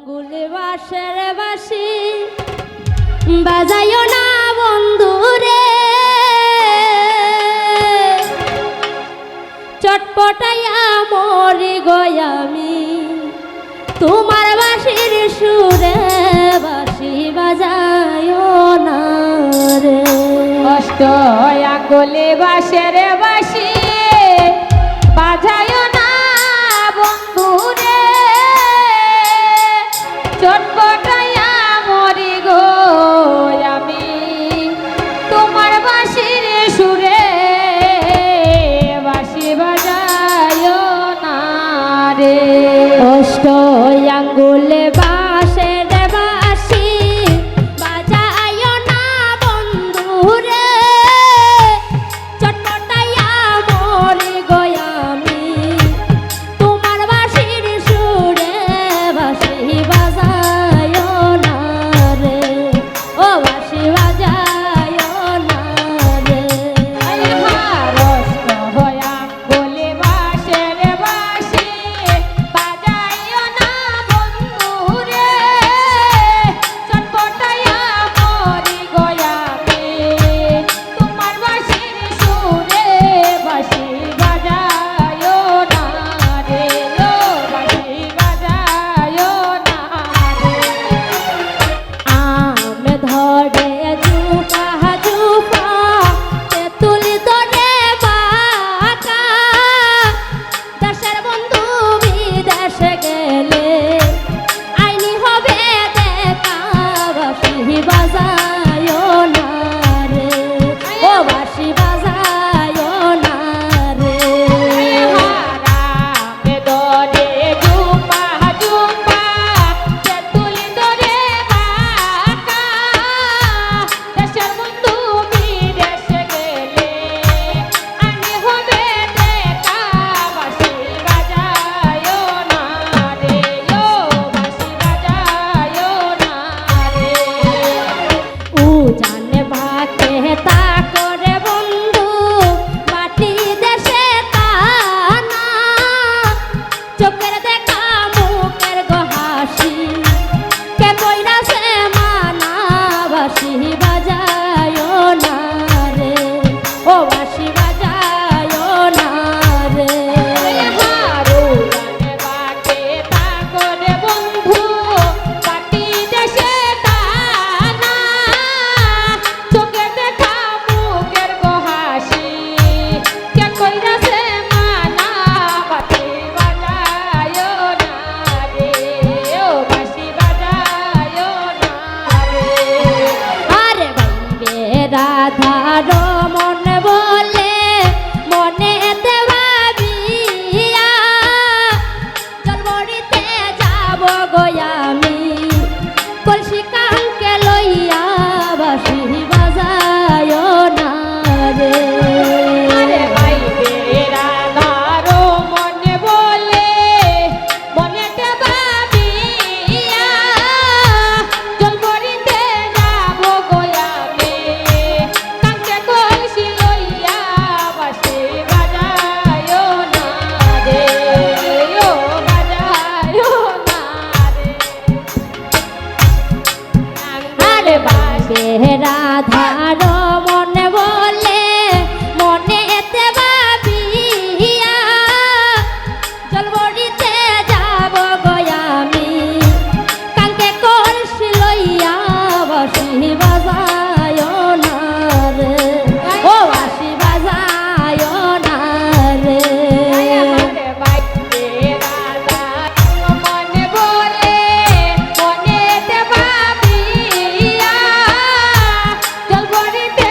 আঙ্গুলে বাঁশের বাঁশি বাজাইও না বন্ধুরে, চটপটাইয়া মরি গয়ামি তোমার বাঁশির সুরে, বাঁশি বাজাইও না রে। কষ্ট আঙ্গুলে বাঁশের বাঁশি বাজাইও না বন্ধুরে, চটপটাইয়া মরি গো আমি তোমার বাঁশির সুরে, বাঁশি বাজাইও না রে। কষ্ট আঙ্গুলে বাঁশের বাঁশি বাজাইও না বন্ধুরে, চটপটাইয়া মরি গয়ামি তোমার বাঁশির সুরে, বাঁশি বাজাইও না রে, ও বাঁশি বাজাইও না রে। কষ্ট আঙ্গুলে বাঁশের বাঁশি বাজাইও না বন্ধুরে, চটপটাইয়া মরি গো আমি তোমার বাঁশির সুরে, বাঁশি বাজাইও না রে, ও বাঁশি বাজাইও না রে। আম ধরে জুপা জুপা তেঁতুল ধরে বাঁকা, দেশের বন্ধু বিদেশে গেলে আইনি হবে দেখা, বাঁশি বাজাইও না রে, ও বাঁশি বাজাইও না রে। হারামে দরে জুপা জুপা তেঁতুল ধরে বাঁকা, দেশের বন্ধু বিদেশে গেলে আইনি হবে দেখা, বাঁশি বাজাইও না রে, ও বাঁশি বাজাইও না রে। উজানে ভাতে তা করে বন্ধু মাটি দেশে তা না, চোখের দেখা মুখের গহাসি কে কইরাছে মানা, বাঁশি বাজাইও না রে, ও বাঁশি বাজাইও না রে। হারুরানে বাটে তা করে বন্ধু পাটি দেশে তা না, চোখে দেখা মুখের গহাসি কে কইরাছে মানা, বাঁশি বাজাইও না রে, ও বাঁশি বাজাইও না রে। আরে বাইবে রাধার মন বলে মনেতে ভাবিয়া, জলবড়িতে যাব গয়ামি কলসি কাঙ্কে লইয়া, বাঁশি বাজাইও না রে। আরে বাইবে রাধারো মনে বলে মনেতে ভাবিয়া, জলবড়িতে যাব গো আমি কাঙ্কে কলসি লইয়া, বাঁশি বাজাইও না রে, ও বাজাইও না রে। আরে বাইবে রাধার মন বলে মনেতে ভাবিয়া, জলবড়িতে যাব গয়ামি কাঙ্কে কলসি লইয়া, বাঁশি বাজাইও না রে, ও বাঁশি বাজাইও না রে। আরে বাইবে রাধারো মনে বলে মনেতে ভাবিয়া, জলবড়িতে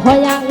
হয়া